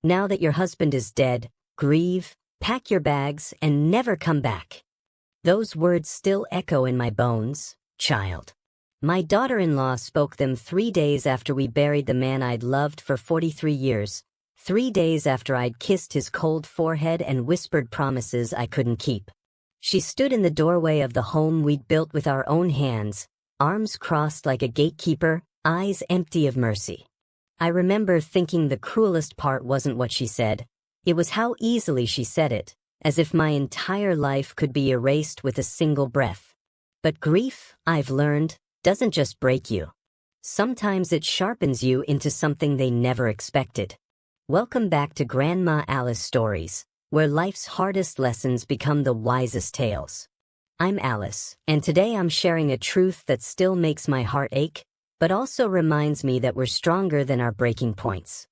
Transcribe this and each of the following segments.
Now that your husband is dead, grieve, pack your bags, and never come back. Those words still echo in my bones, child. My daughter-in-law spoke them 3 days after we buried the man I'd loved for 43 years, 3 days after I'd kissed his cold forehead and whispered promises I couldn't keep. She stood in the doorway of the home we'd built with our own hands, arms crossed like a gatekeeper, eyes empty of mercy. I remember thinking the cruelest part wasn't what she said. It was how easily she said it, as if my entire life could be erased with a single breath. But grief, I've learned, doesn't just break you. Sometimes it sharpens you into something they never expected. Welcome back to Grandma Alice Stories, where life's hardest lessons become the wisest tales. I'm Alice, and today I'm sharing a truth that still makes my heart ache, but also reminds me that we're stronger than our breaking points.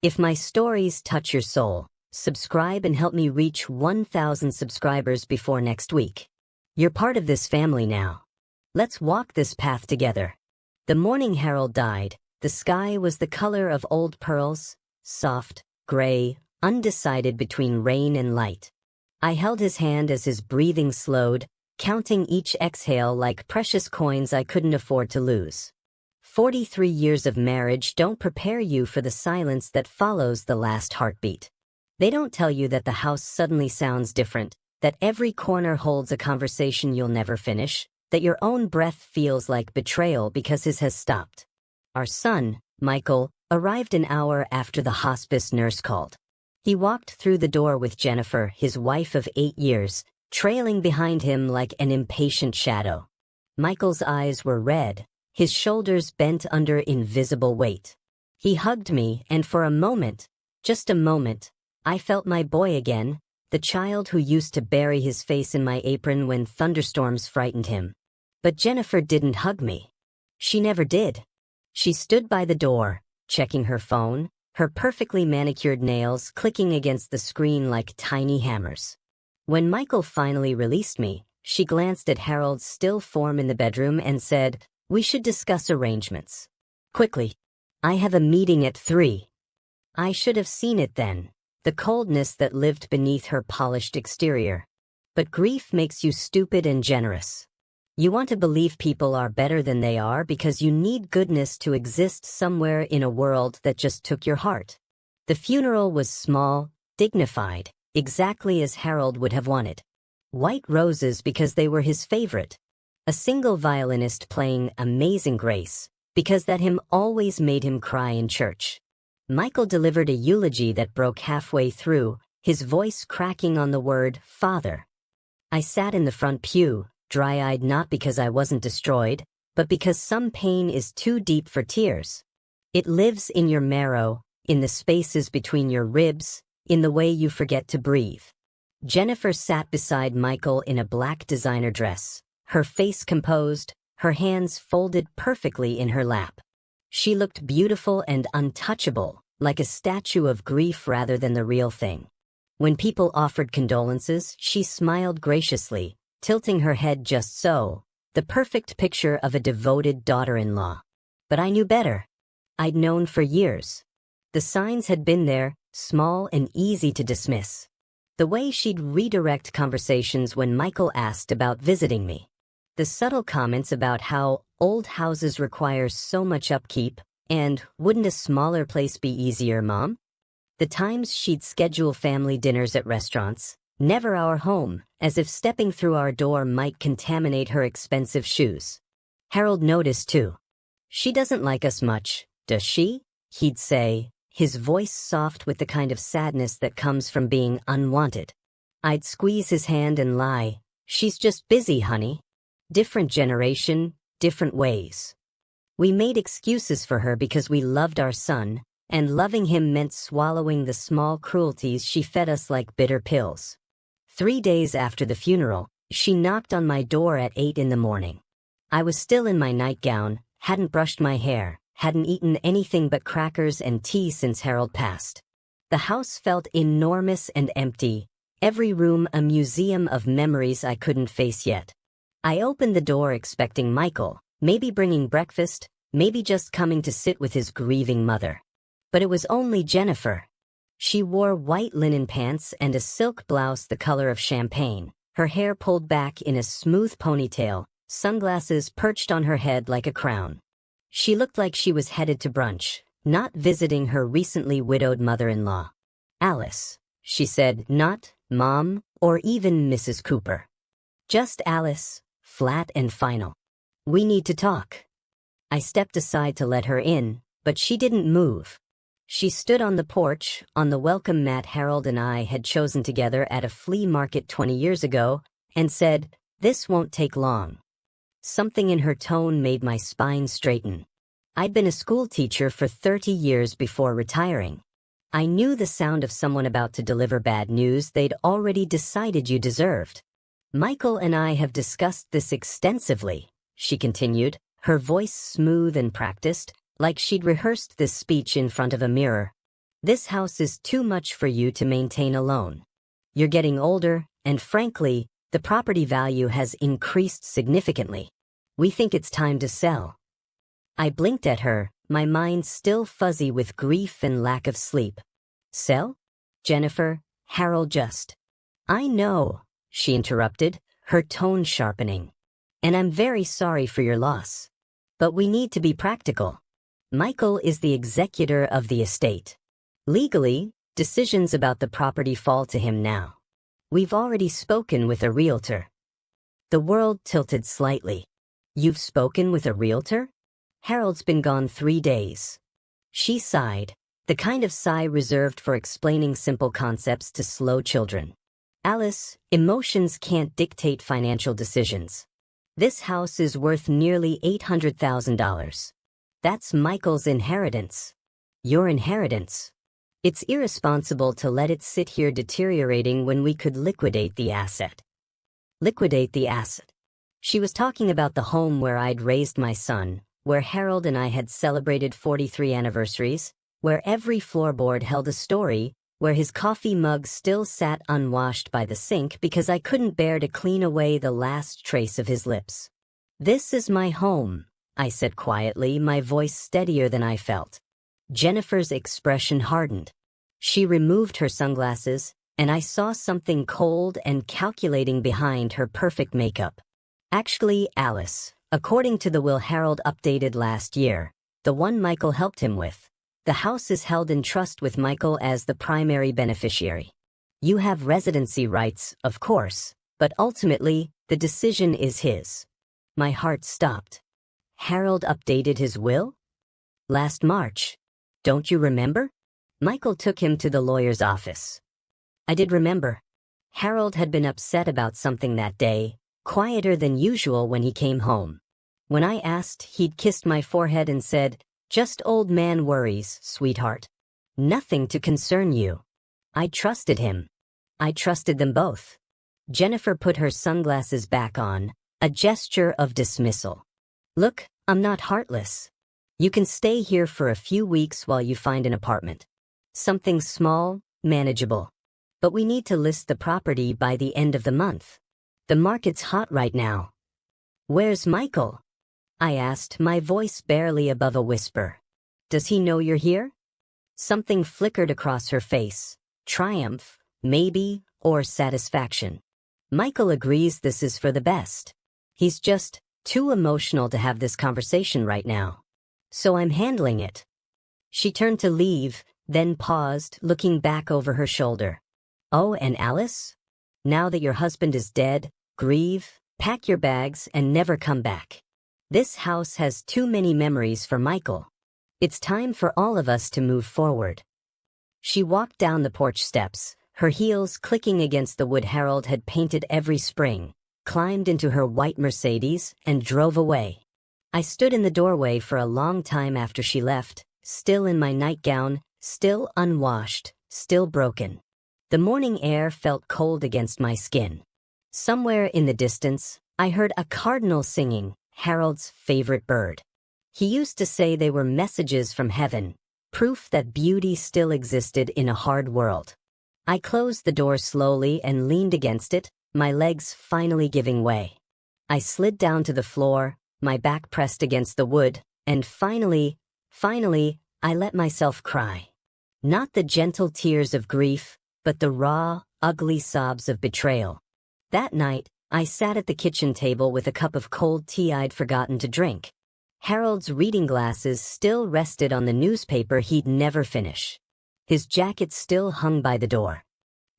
If my stories touch your soul, subscribe and help me reach 1,000 subscribers before next week. You're part of this family now. Let's walk this path together. The morning Harold died, the sky was the color of old pearls, soft, gray, undecided between rain and light. I held his hand as his breathing slowed, counting each exhale like precious coins I couldn't afford to lose. 43 years of marriage don't prepare you for the silence that follows the last heartbeat. They don't tell you that the house suddenly sounds different, that every corner holds a conversation you'll never finish, that your own breath feels like betrayal because his has stopped. Our son, Michael, arrived an hour after the hospice nurse called. He walked through the door with Jennifer, his wife of 8 years, trailing behind him like an impatient shadow. Michael's eyes were red, his shoulders bent under invisible weight. He hugged me, and for a moment, just a moment, I felt my boy again, the child who used to bury his face in my apron when thunderstorms frightened him. But Jennifer didn't hug me. She never did. She stood by the door, checking her phone, her perfectly manicured nails clicking against the screen like tiny hammers. When Michael finally released me, she glanced at Harold's still form in the bedroom and said, "We should discuss arrangements. Quickly. I have a meeting at 3. I should have seen it then, the coldness that lived beneath her polished exterior. But grief makes you stupid and generous. You want to believe people are better than they are because you need goodness to exist somewhere in a world that just took your heart. The funeral was small, dignified, exactly as Harold would have wanted. White roses because they were his favorite. A single violinist playing Amazing Grace, because that hymn always made him cry in church. Michael delivered a eulogy that broke halfway through, his voice cracking on the word Father. I sat in the front pew, dry-eyed not because I wasn't destroyed, but because some pain is too deep for tears. It lives in your marrow, in the spaces between your ribs, in the way you forget to breathe. Jennifer sat beside Michael in a black designer dress, her face composed, her hands folded perfectly in her lap. She looked beautiful and untouchable, like a statue of grief rather than the real thing. When people offered condolences, she smiled graciously, tilting her head just so, the perfect picture of a devoted daughter-in-law. But I knew better. I'd known for years. The signs had been there, small and easy to dismiss. The way she'd redirect conversations when Michael asked about visiting me. The subtle comments about how old houses require so much upkeep, and wouldn't a smaller place be easier, Mom? The times she'd schedule family dinners at restaurants, never our home, as if stepping through our door might contaminate her expensive shoes. Harold noticed too. "She doesn't like us much, does she?" he'd say, his voice soft with the kind of sadness that comes from being unwanted. I'd squeeze his hand and lie, "She's just busy, honey." Different generation, different ways. We made excuses for her because we loved our son, and loving him meant swallowing the small cruelties she fed us like bitter pills. 3 days after the funeral, she knocked on my door at 8 in the morning. I was still in my nightgown, hadn't brushed my hair, hadn't eaten anything but crackers and tea since Harold passed. The house felt enormous and empty, every room a museum of memories I couldn't face yet. I opened the door expecting Michael, maybe bringing breakfast, maybe just coming to sit with his grieving mother. But it was only Jennifer. She wore white linen pants and a silk blouse the color of champagne, her hair pulled back in a smooth ponytail, sunglasses perched on her head like a crown. She looked like she was headed to brunch, not visiting her recently widowed mother-in-law. "Alice," she said, not Mom or even Mrs. Cooper. Just Alice, flat and final. "We need to talk." I stepped aside to let her in, but she didn't move. She stood on the porch, on the welcome mat Harold and I had chosen together at a flea market 20 years ago, and said, "This won't take long." Something in her tone made my spine straighten. I'd been a school teacher for 30 years before retiring. I knew the sound of someone about to deliver bad news they'd already decided you deserved. "Michael and I have discussed this extensively," she continued, her voice smooth and practiced, like she'd rehearsed this speech in front of a mirror. "This house is too much for you to maintain alone. You're getting older, and frankly, the property value has increased significantly. We think it's time to sell." I blinked at her, my mind still fuzzy with grief and lack of sleep. "Sell? Jennifer, Harold just—" "I know," she interrupted, her tone sharpening. "And I'm very sorry for your loss. But we need to be practical. Michael is the executor of the estate. Legally, decisions about the property fall to him now. We've already spoken with a realtor." The world tilted slightly. "You've spoken with a realtor?" "Harold's been gone 3 days." She sighed, the kind of sigh reserved for explaining simple concepts to slow children. "Alice, emotions can't dictate financial decisions. This house is worth nearly $800,000. That's Michael's inheritance. Your inheritance. It's irresponsible to let it sit here deteriorating when we could liquidate the asset." Liquidate the asset. She was talking about the home where I'd raised my son, where Harold and I had celebrated 43 anniversaries, where every floorboard held a story, where his coffee mug still sat unwashed by the sink because I couldn't bear to clean away the last trace of his lips. "This is my home," I said quietly, my voice steadier than I felt. Jennifer's expression hardened. She removed her sunglasses, and I saw something cold and calculating behind her perfect makeup. "Actually, Alice, according to the will Harold updated last year, the one Michael helped him with, the house is held in trust with Michael as the primary beneficiary. You have residency rights, of course, but ultimately, the decision is his." My heart stopped. Harold updated his will? Last March. Don't you remember? Michael took him to the lawyer's office. I did remember. Harold had been upset about something that day, quieter than usual when he came home. When I asked, he'd kissed my forehead and said, "Just old man worries, sweetheart. Nothing to concern you." I trusted him. I trusted them both. Jennifer put her sunglasses back on, a gesture of dismissal. "Look, I'm not heartless. You can stay here for a few weeks while you find an apartment. Something small, manageable. But we need to list the property by the end of the month. The market's hot right now." "Where's Michael?" I asked, my voice barely above a whisper. "Does he know you're here?" Something flickered across her face. Triumph, maybe, or satisfaction. "Michael agrees this is for the best. He's just too emotional to have this conversation right now. So I'm handling it." She turned to leave, then paused, looking back over her shoulder. "Oh, and Alice? Now that your husband is dead, grieve, pack your bags, and never come back. This house has too many memories for Michael. It's time for all of us to move forward." She walked down the porch steps, her heels clicking against the wood Harold had painted every spring, climbed into her white Mercedes, and drove away. I stood in the doorway for a long time after she left, still in my nightgown, still unwashed, still broken. The morning air felt cold against my skin. Somewhere in the distance, I heard a cardinal singing, Harold's favorite bird. He used to say they were messages from heaven, proof that beauty still existed in a hard world. I closed the door slowly and leaned against it, my legs finally giving way. I slid down to the floor, my back pressed against the wood, and finally, I let myself cry. Not the gentle tears of grief, but the raw, ugly sobs of betrayal. That night, I sat at the kitchen table with a cup of cold tea I'd forgotten to drink. Harold's reading glasses still rested on the newspaper he'd never finish. His jacket still hung by the door.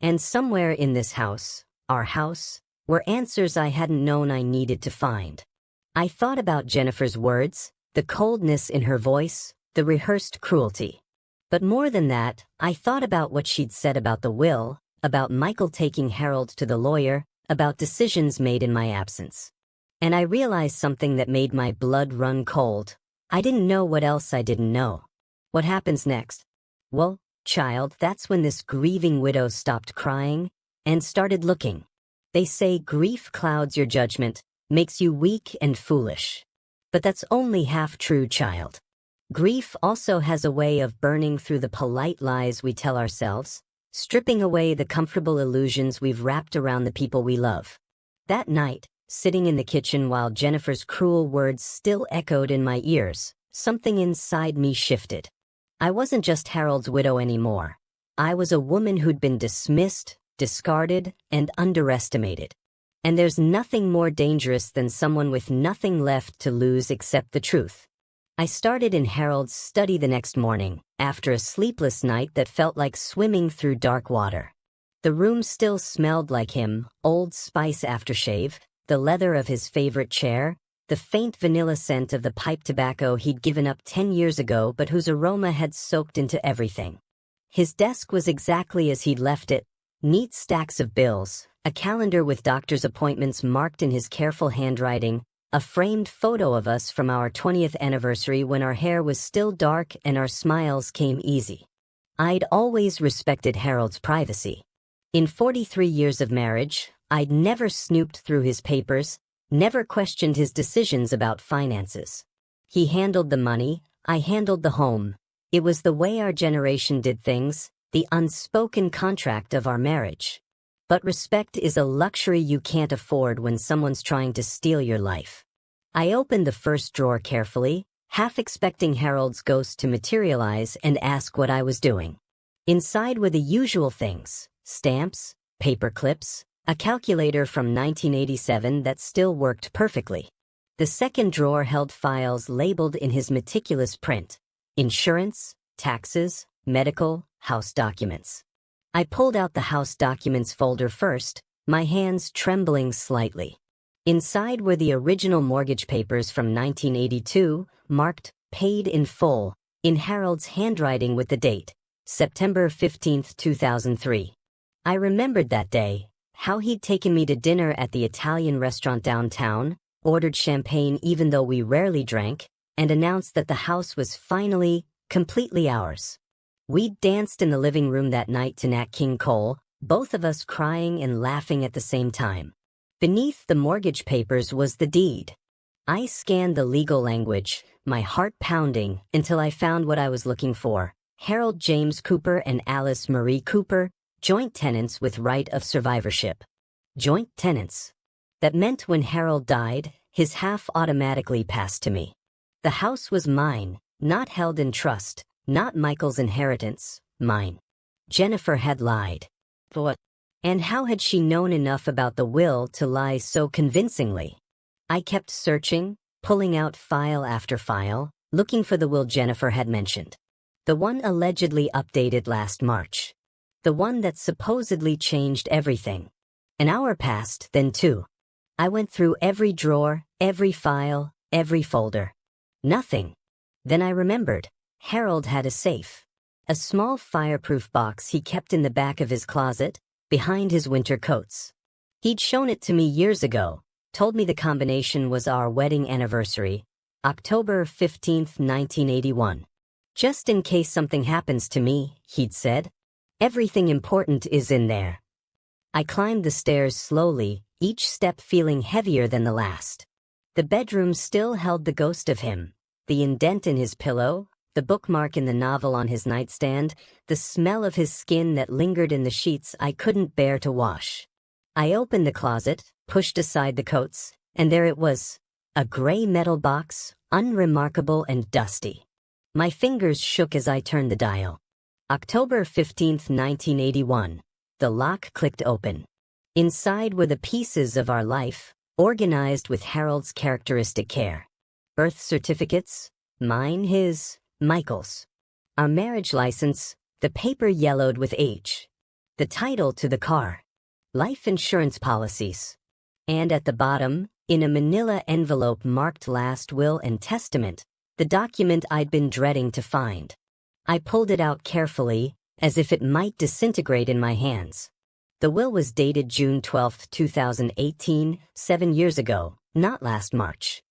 And somewhere in this house, our house, were answers I hadn't known I needed to find. I thought about Jennifer's words, the coldness in her voice, the rehearsed cruelty. But more than that, I thought about what she'd said about the will, about Michael taking Harold to the lawyer, about decisions made in my absence. And I realized something that made my blood run cold. I didn't know what else I didn't know. What happens next? Well, child, that's when this grieving widow stopped crying and started looking. They say grief clouds your judgment, makes you weak and foolish. But that's only half true, child. Grief also has a way of burning through the polite lies we tell ourselves, stripping away the comfortable illusions we've wrapped around the people we love. That night, sitting in the kitchen while Jennifer's cruel words still echoed in my ears, something inside me shifted. I wasn't just Harold's widow anymore. I was a woman who'd been dismissed, discarded, and underestimated. And there's nothing more dangerous than someone with nothing left to lose except the truth. I started in Harold's study the next morning, after a sleepless night that felt like swimming through dark water. The room still smelled like him, Old Spice aftershave, the leather of his favorite chair, the faint vanilla scent of the pipe tobacco he'd given up 10 years ago but whose aroma had soaked into everything. His desk was exactly as he'd left it, neat stacks of bills, a calendar with doctor's appointments marked in his careful handwriting, a framed photo of us from our 20th anniversary when our hair was still dark and our smiles came easy. I'd always respected Harold's privacy. In 43 years of marriage, I'd never snooped through his papers, never questioned his decisions about finances. He handled the money, I handled the home. It was the way our generation did things, the unspoken contract of our marriage. But respect is a luxury you can't afford when someone's trying to steal your life. I opened the first drawer carefully, half expecting Harold's ghost to materialize and ask what I was doing. Inside were the usual things: stamps, paper clips, a calculator from 1987 that still worked perfectly. The second drawer held files labeled in his meticulous print: insurance, taxes, medical, house documents. I pulled out the house documents folder first, my hands trembling slightly. Inside were the original mortgage papers from 1982, marked paid in full, in Harold's handwriting with the date, September 15, 2003. I remembered that day, how he'd taken me to dinner at the Italian restaurant downtown, ordered champagne even though we rarely drank, and announced that the house was finally, completely ours. We'd danced in the living room that night to Nat King Cole, both of us crying and laughing at the same time. Beneath the mortgage papers was the deed. I scanned the legal language, my heart pounding, until I found what I was looking for: Harold James Cooper and Alice Marie Cooper, joint tenants with right of survivorship. Joint tenants. That meant when Harold died, his half automatically passed to me. The house was mine, not held in trust. Not Michael's inheritance, mine. Jennifer had lied. But, and how had she known enough about the will to lie so convincingly? I kept searching, pulling out file after file, looking for the will Jennifer had mentioned. The one allegedly updated last March. The one that supposedly changed everything. An hour passed, then two. I went through every drawer, every file, every folder. Nothing. Then I remembered. Harold had a safe. A small fireproof box he kept in the back of his closet, behind his winter coats. He'd shown it to me years ago, told me the combination was our wedding anniversary, October 15, 1981. Just in case something happens to me, he'd said. Everything important is in there. I climbed the stairs slowly, each step feeling heavier than the last. The bedroom still held the ghost of him, the indent in his pillow, the bookmark in the novel on his nightstand, the smell of his skin that lingered in the sheets I couldn't bear to wash. I opened the closet, pushed aside the coats, and there it was, a gray metal box, unremarkable and dusty. My fingers shook as I turned the dial. October 15, 1981. The lock clicked open. Inside were the pieces of our life, organized with Harold's characteristic care. Birth certificates, mine, his, Michael's. Our marriage license, the paper yellowed with age. The title to the car. Life insurance policies. And at the bottom, in a manila envelope marked Last Will and Testament, the document I'd been dreading to find. I pulled it out carefully, as if it might disintegrate in my hands. The will was dated June 12, 2018, 7 years ago, not last March.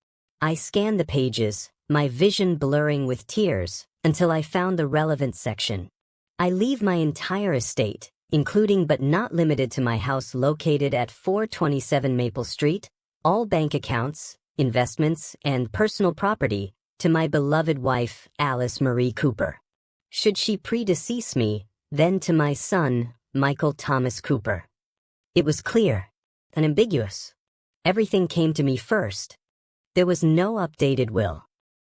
I scanned the pages, my vision blurring with tears, until I found the relevant section. I leave my entire estate, including but not limited to my house located at 427 Maple Street, all bank accounts, investments, and personal property, to my beloved wife, Alice Marie Cooper. Should she predecease me, then to my son, Michael Thomas Cooper. It was clear, unambiguous. Everything came to me first. There was no updated will.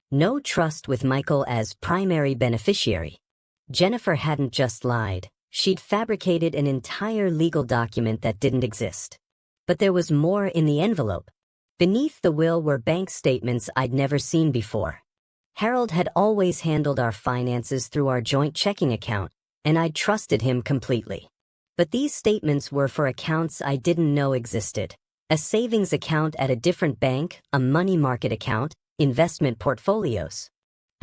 No trust with Michael as primary beneficiary. Jennifer hadn't just lied. She'd fabricated an entire legal document that didn't exist. But there was more in the envelope. Beneath the will were bank statements I'd never seen before. Harold had always handled our finances through our joint checking account, and I'd trusted him completely. But these statements were for accounts I didn't know existed. A savings account at a different bank, a money market account, investment portfolios.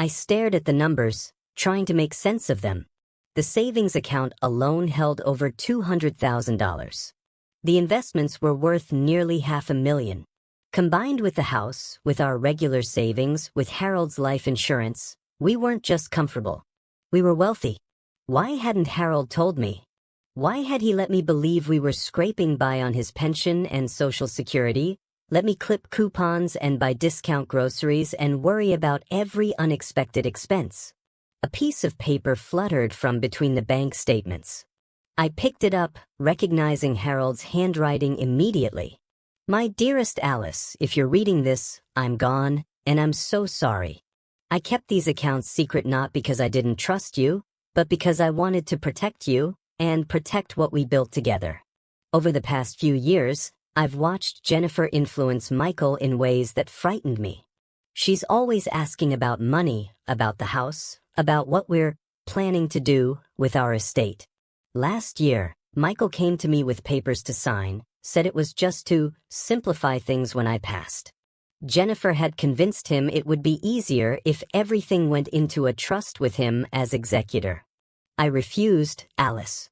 I stared at the numbers, trying to make sense of them. The savings account alone held over $200,000. The investments were worth nearly $500,000. Combined with the house, with our regular savings, with Harold's life insurance, we weren't just comfortable. We were wealthy. Why hadn't Harold told me? Why had he let me believe we were scraping by on his pension and Social Security, let me clip coupons and buy discount groceries and worry about every unexpected expense? A piece of paper fluttered from between the bank statements. I picked it up, recognizing Harold's handwriting immediately. My dearest Alice, if you're reading this, I'm gone, and I'm so sorry. I kept these accounts secret not because I didn't trust you, but because I wanted to protect you and protect what we built together. Over the past few years, I've watched Jennifer influence Michael in ways that frightened me. She's always asking about money, about the house, about what we're planning to do with our estate. Last year, Michael came to me with papers to sign, said it was just to simplify things when I passed. Jennifer had convinced him it would be easier if everything went into a trust with him as executor. I refused, Alice.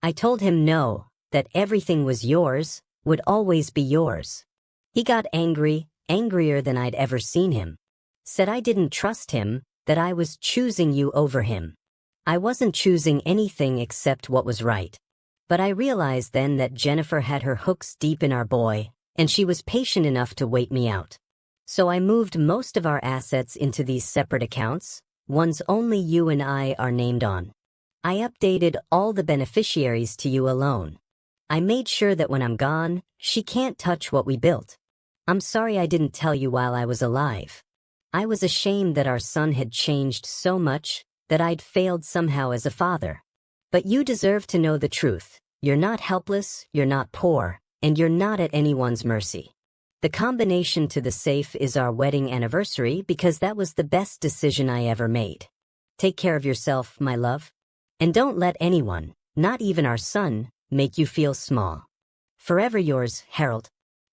I told him no, that everything was yours, would always be yours. He got angry, angrier than I'd ever seen him. Said I didn't trust him, that I was choosing you over him. I wasn't choosing anything except what was right. But I realized then that Jennifer had her hooks deep in our boy, and she was patient enough to wait me out. So I moved most of our assets into these separate accounts, ones only you and I are named on. I updated all the beneficiaries to you alone. I made sure that when I'm gone, she can't touch what we built. I'm sorry I didn't tell you while I was alive. I was ashamed that our son had changed so much, that I'd failed somehow as a father. But you deserve to know the truth. You're not helpless, you're not poor, and you're not at anyone's mercy. The combination to the safe is our wedding anniversary because that was the best decision I ever made. Take care of yourself, my love. And don't let anyone, not even our son, make you feel small. Forever yours, Harold.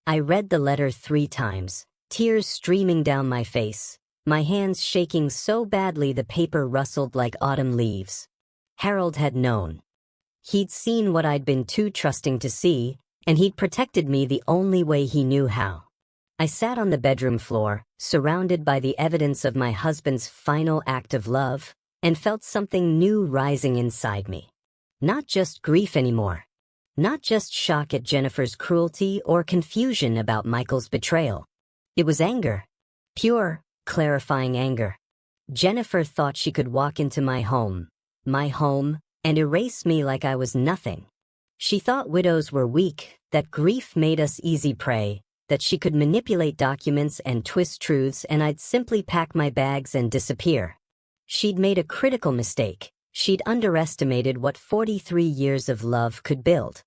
I read the letter 3 times, tears streaming down my face, my hands shaking so badly the paper rustled like autumn leaves. Harold had known. He'd seen what I'd been too trusting to see, and he'd protected me the only way he knew how. I sat on the bedroom floor, surrounded by the evidence of my husband's final act of love, and felt something new rising inside me. Not just grief anymore. Not just shock at Jennifer's cruelty or confusion about Michael's betrayal. It was anger. Pure, clarifying anger. Jennifer thought she could walk into my home, and erase me like I was nothing. She thought widows were weak, that grief made us easy prey, that she could manipulate documents and twist truths and I'd simply pack my bags and disappear. She'd made a critical mistake. She'd underestimated what 43 years of love could build.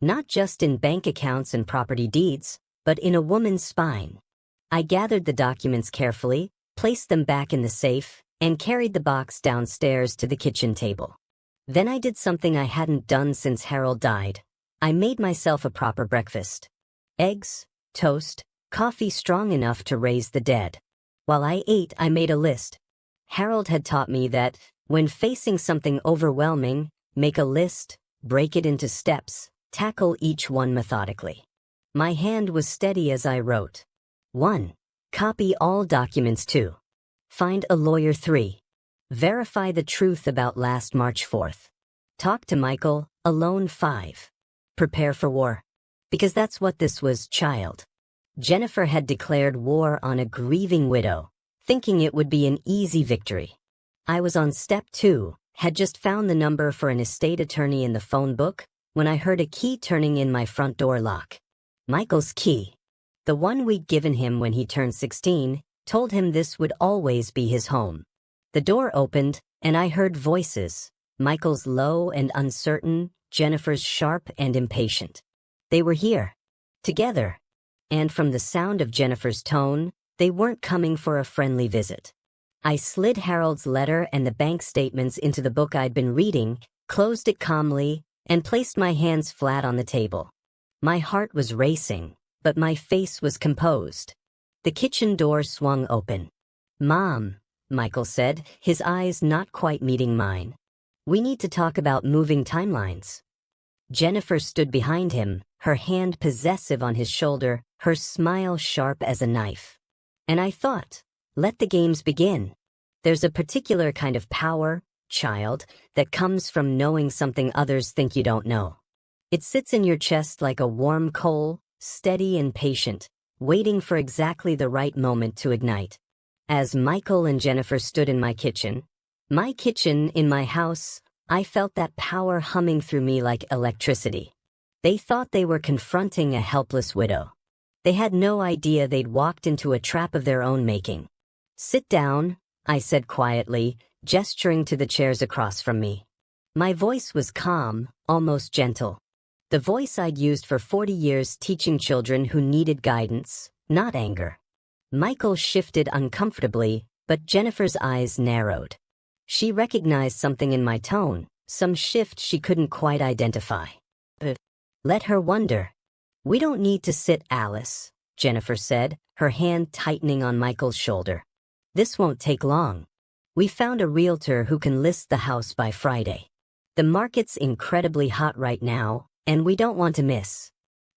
Not just in bank accounts and property deeds, but in a woman's spine. I gathered the documents carefully, placed them back in the safe, and carried the box downstairs to the kitchen table. Then I did something I hadn't done since Harold died. I made myself a proper breakfast. Eggs, toast, coffee strong enough to raise the dead. While I ate, I made a list. Harold had taught me that, when facing something overwhelming, make a list, break it into steps, tackle each one methodically. My hand was steady as I wrote. 1. Copy all documents. 2. Find a lawyer. 3. Verify the truth about last March 4th. Talk to Michael, alone. 5. Prepare for war. Because that's what this was, child. Jennifer had declared war on a grieving widow, thinking it would be an easy victory. I was on step 2, had just found the number for an estate attorney in the phone book, when I heard a key turning in my front door lock. Michael's key. The one we'd given him when he turned 16, told him this would always be his home. The door opened, and I heard voices, Michael's low and uncertain, Jennifer's sharp and impatient. They were here. Together. And from the sound of Jennifer's tone, they weren't coming for a friendly visit. I slid Harold's letter and the bank statements into the book I'd been reading, closed it calmly, and placed my hands flat on the table. My heart was racing, but my face was composed. The kitchen door swung open. "Mom," Michael said, his eyes not quite meeting mine. "We need to talk about moving timelines." Jennifer stood behind him, her hand possessive on his shoulder, her smile sharp as a knife. And I thought, let the games begin. There's a particular kind of power, child, that comes from knowing something others think you don't know. It sits in your chest like a warm coal, steady and patient, waiting for exactly the right moment to ignite. As Michael and Jennifer stood in my kitchen in my house, I felt that power humming through me like electricity. They thought they were confronting a helpless widow. They had no idea they'd walked into a trap of their own making. "Sit down," I said quietly, gesturing to the chairs across from me. My voice was calm, almost gentle. The voice I'd used for 40 years teaching children who needed guidance, not anger. Michael shifted uncomfortably, but Jennifer's eyes narrowed. She recognized something in my tone, some shift she couldn't quite identify. "Let her wonder." "We don't need to sit, Alice," Jennifer said, her hand tightening on Michael's shoulder. "This won't take long. We found a realtor who can list the house by Friday. The market's incredibly hot right now, and we don't want to miss."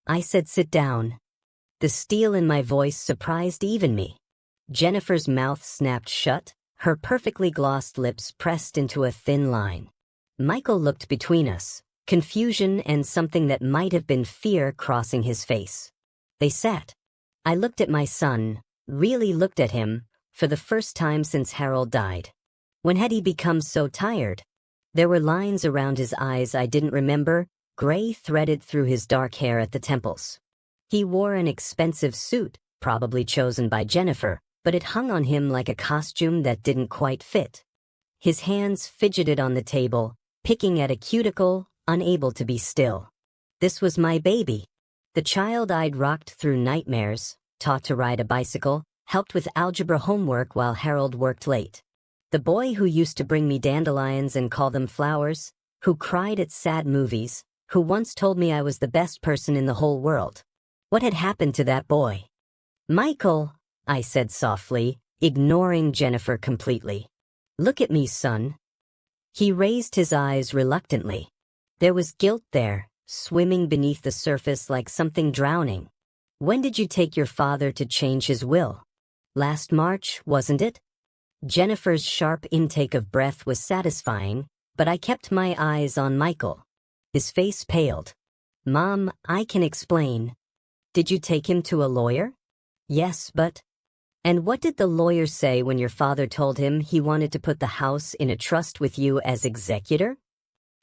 I said, "Sit down." The steel in my voice surprised even me. Jennifer's mouth snapped shut, her perfectly glossed lips pressed into a thin line. Michael looked between us, confusion and something that might have been fear crossing his face. They sat. I looked at my son, really looked at him, for the first time since Harold died. When had he become so tired? There were lines around his eyes I didn't remember, gray threaded through his dark hair at the temples. He wore an expensive suit, probably chosen by Jennifer, but it hung on him like a costume that didn't quite fit. His hands fidgeted on the table, picking at a cuticle, unable to be still. This was my baby. The child I'd rocked through nightmares, taught to ride a bicycle, helped with algebra homework while Harold worked late. The boy who used to bring me dandelions and call them flowers, who cried at sad movies, who once told me I was the best person in the whole world. What had happened to that boy? "Michael," I said softly, ignoring Jennifer completely. "Look at me, son." He raised his eyes reluctantly. There was guilt there, swimming beneath the surface like something drowning. "When did you take your father to change his will? Last March, wasn't it?" Jennifer's sharp intake of breath was satisfying, but I kept my eyes on Michael. His face paled. "Mom, I can explain." "Did you take him to a lawyer?" "Yes, but—" "And what did the lawyer say when your father told him he wanted to put the house in a trust with you as executor?"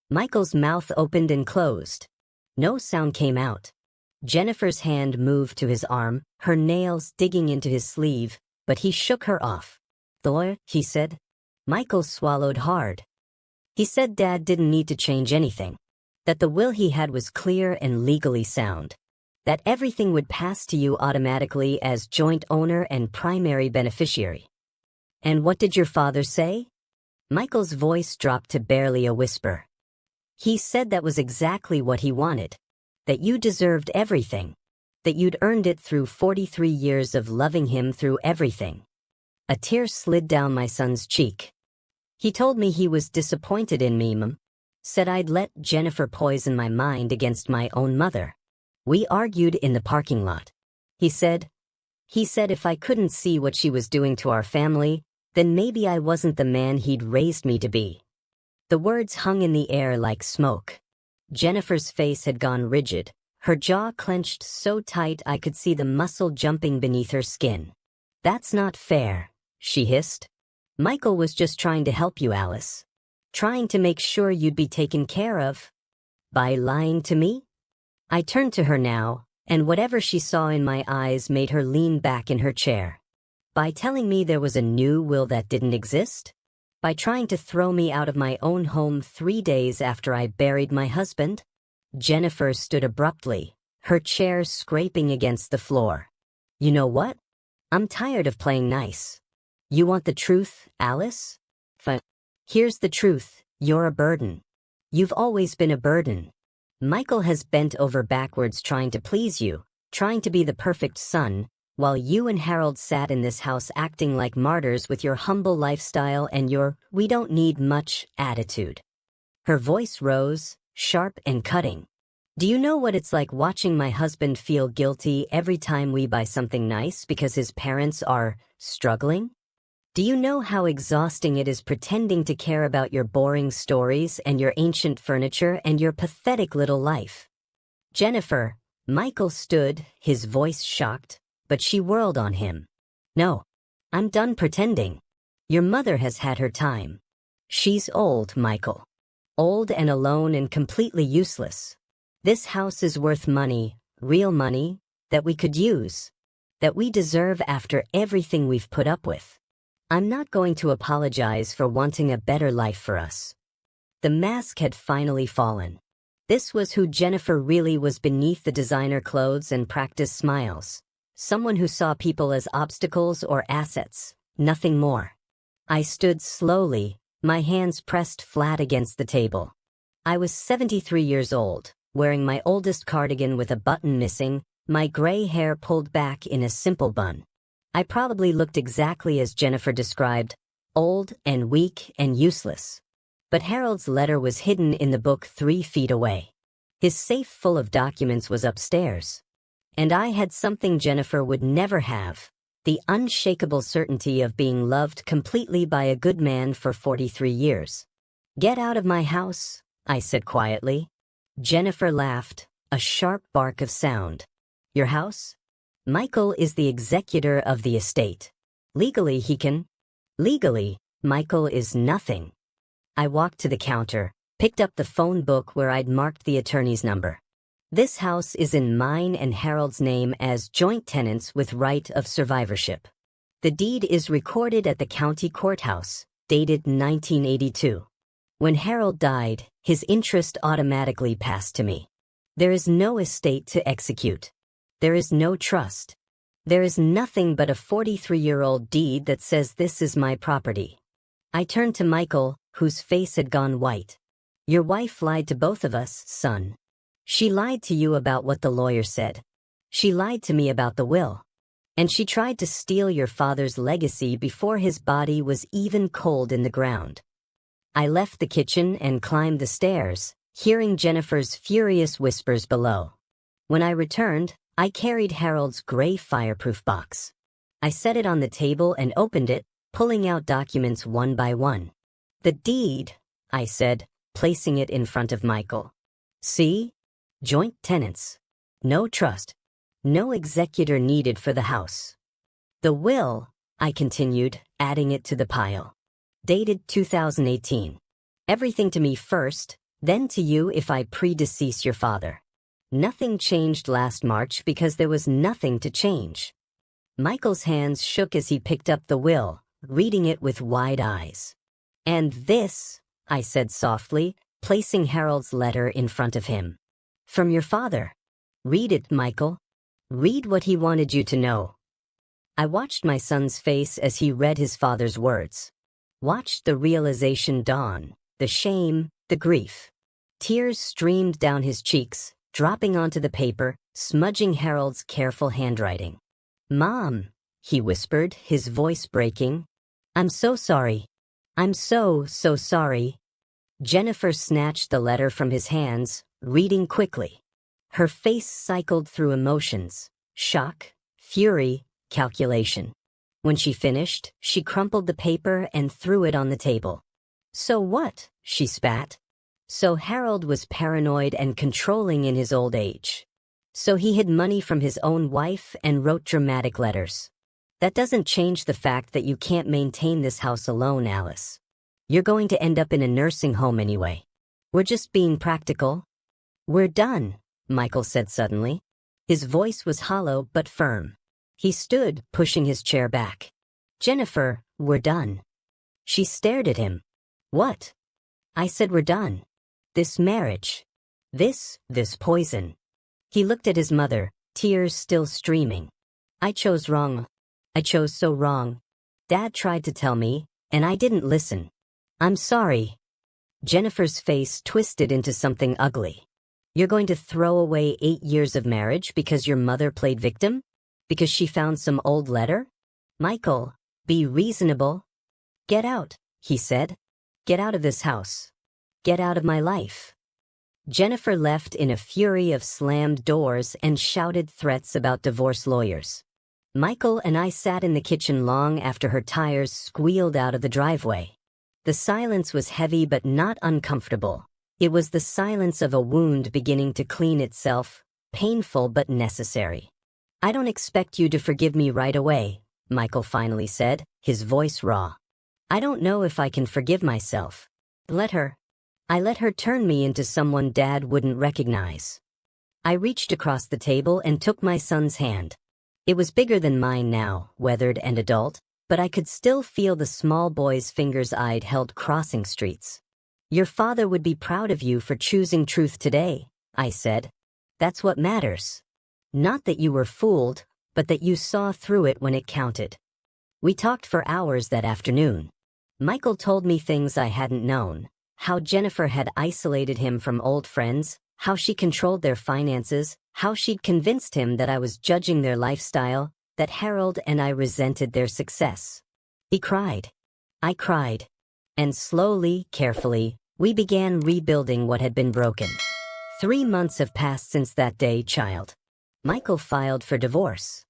Michael's mouth opened and closed. No sound came out. Jennifer's hand moved to his arm, her nails digging into his sleeve, but he shook her off. "The lawyer," he said. Michael swallowed hard. He said Dad didn't need to change anything, that the will he had was clear and legally sound, that everything would pass to you automatically as joint owner and primary beneficiary. And what did your father say? Michael's voice dropped to barely a whisper. He said that was exactly what he wanted, that you deserved everything, that you'd earned it through 43 years of loving him through everything. A tear slid down my son's cheek. He told me he was disappointed in me, Mom. Said I'd let Jennifer poison my mind against my own mother. We argued in the parking lot. He said if I couldn't see what she was doing to our family, then maybe I wasn't the man he'd raised me to be. The words hung in the air like smoke. Jennifer's face had gone rigid, her jaw clenched so tight I could see the muscle jumping beneath her skin. That's not fair, she hissed. Michael was just trying to help you, Alice. Trying to make sure you'd be taken care of. By lying to me? I turned to her now, and whatever she saw in my eyes made her lean back in her chair. By telling me there was a new will that didn't exist? By trying to throw me out of my own home 3 days after I buried my husband? Jennifer stood abruptly, her chair scraping against the floor. You know what? I'm tired of playing nice. You want the truth, Alice? Fine. Here's the truth, you're a burden. You've always been a burden. Michael has bent over backwards trying to please you, trying to be the perfect son, while you and Harold sat in this house acting like martyrs with your humble lifestyle and your "we don't need much" attitude. Her voice rose, sharp and cutting. Do you know what it's like watching my husband feel guilty every time we buy something nice because his parents are struggling? Do you know how exhausting it is pretending to care about your boring stories and your ancient furniture and your pathetic little life? Jennifer, Michael stood, his voice shocked, but she whirled on him. No, I'm done pretending. Your mother has had her time. She's old, Michael. Old and alone and completely useless. This house is worth money, real money, that we could use, that we deserve after everything we've put up with. I'm not going to apologize for wanting a better life for us. The mask had finally fallen. This was who Jennifer really was beneath the designer clothes and practiced smiles. Someone who saw people as obstacles or assets, nothing more. I stood slowly, my hands pressed flat against the table. I was 73 years old, wearing my oldest cardigan with a button missing, my gray hair pulled back in a simple bun. I probably looked exactly as Jennifer described, old and weak and useless. But Harold's letter was hidden in the book 3 feet away. His safe full of documents was upstairs. And I had something Jennifer would never have, the unshakable certainty of being loved completely by a good man for 43 years. Get out of my house, I said quietly. Jennifer laughed, a sharp bark of sound. Your house? Michael is the executor of the estate. Legally, he can. Legally, Michael is nothing. I walked to the counter, picked up the phone book where I'd marked the attorney's number. This house is in mine and Harold's name as joint tenants with right of survivorship. The deed is recorded at the county courthouse, dated 1982. When Harold died, his interest automatically passed to me. There is no estate to execute. There is no trust. There is nothing but a 43-year-old deed that says this is my property. I turned to Michael, whose face had gone white. Your wife lied to both of us, son. She lied to you about what the lawyer said. She lied to me about the will. And she tried to steal your father's legacy before his body was even cold in the ground. I left the kitchen and climbed the stairs, hearing Jennifer's furious whispers below. When I returned, I carried Harold's gray fireproof box. I set it on the table and opened it, pulling out documents one by one. The deed, I said, placing it in front of Michael. See? Joint tenants. No trust. No executor needed for the house. The will, I continued, adding it to the pile. Dated 2018. Everything to me first, then to you if I predecease your father. Nothing changed last March because there was nothing to change. Michael's hands shook as he picked up the will, reading it with wide eyes. And this, I said softly, placing Harold's letter in front of him. From your father. Read it, Michael. Read what he wanted you to know. I watched my son's face as he read his father's words. Watched the realization dawn, the shame, the grief. Tears streamed down his cheeks, dropping onto the paper, smudging Harold's careful handwriting. Mom, he whispered, his voice breaking. I'm so sorry. I'm so sorry. Jennifer snatched the letter from his hands, reading quickly. Her face cycled through emotions: shock, fury, calculation. When she finished, she crumpled the paper and threw it on the table. So what? She spat. So Harold was paranoid and controlling in his old age. So he hid money from his own wife and wrote dramatic letters. That doesn't change the fact that you can't maintain this house alone, Alice. You're going to end up in a nursing home anyway. We're just being practical. We're done, Michael said suddenly. His voice was hollow but firm. He stood, pushing his chair back. Jennifer, we're done. She stared at him. What? I said we're done. This marriage. This poison. He looked at his mother, tears still streaming. I chose wrong. I chose so wrong. Dad tried to tell me, and I didn't listen. I'm sorry. Jennifer's face twisted into something ugly. You're going to throw away 8 years of marriage because your mother played victim? Because she found some old letter? Michael, be reasonable. Get out, he said. Get out of this house. Get out of my life. Jennifer left in a fury of slammed doors and shouted threats about divorce lawyers. Michael and I sat in the kitchen long after her tires squealed out of the driveway. The silence was heavy but not uncomfortable. It was the silence of a wound beginning to clean itself, painful but necessary. I don't expect you to forgive me right away, Michael finally said, his voice raw. I don't know if I can forgive myself. I let her turn me into someone Dad wouldn't recognize. I reached across the table and took my son's hand. It was bigger than mine now, weathered and adult, but I could still feel the small boy's fingers I'd held crossing streets. Your father would be proud of you for choosing truth today, I said. That's what matters. Not that you were fooled, but that you saw through it when it counted. We talked for hours that afternoon. Michael told me things I hadn't known. How Jennifer had isolated him from old friends, how she controlled their finances, how she'd convinced him that I was judging their lifestyle, that Harold and I resented their success. He cried. I cried. And slowly, carefully, we began rebuilding what had been broken. 3 months have passed since that day, child. Michael filed for divorce.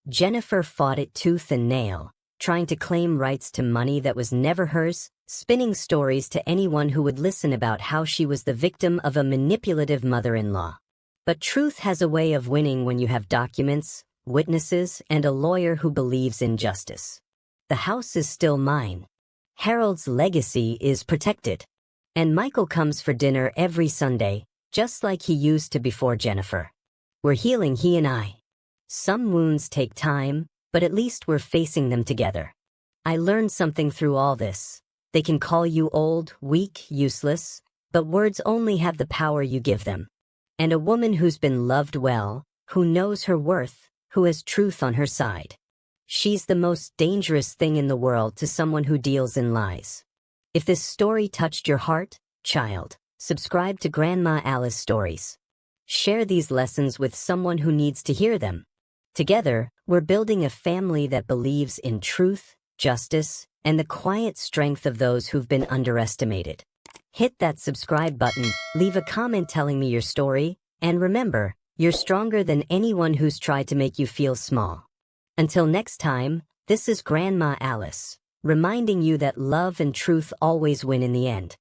Jennifer fought it tooth and nail, trying to claim rights to money that was never hers, spinning stories to anyone who would listen about how she was the victim of a manipulative mother-in-law. But truth has a way of winning when you have documents, witnesses, and a lawyer who believes in justice. The house is still mine. Harold's legacy is protected. And Michael comes for dinner every Sunday, just like he used to before Jennifer. We're healing, he and I. Some wounds take time, but at least we're facing them together. I learned something through all this. They can call you old, weak, useless, but words only have the power you give them. And a woman who's been loved well, who knows her worth, who has truth on her side. She's the most dangerous thing in the world to someone who deals in lies. If this story touched your heart, child, subscribe to Grandma Alice Stories. Share these lessons with someone who needs to hear them. Together, we're building a family that believes in truth, justice, and the quiet strength of those who've been underestimated. Hit that subscribe button, leave a comment telling me your story, and remember, you're stronger than anyone who's tried to make you feel small. Until next time, this is Grandma Alice, reminding you that love and truth always win in the end.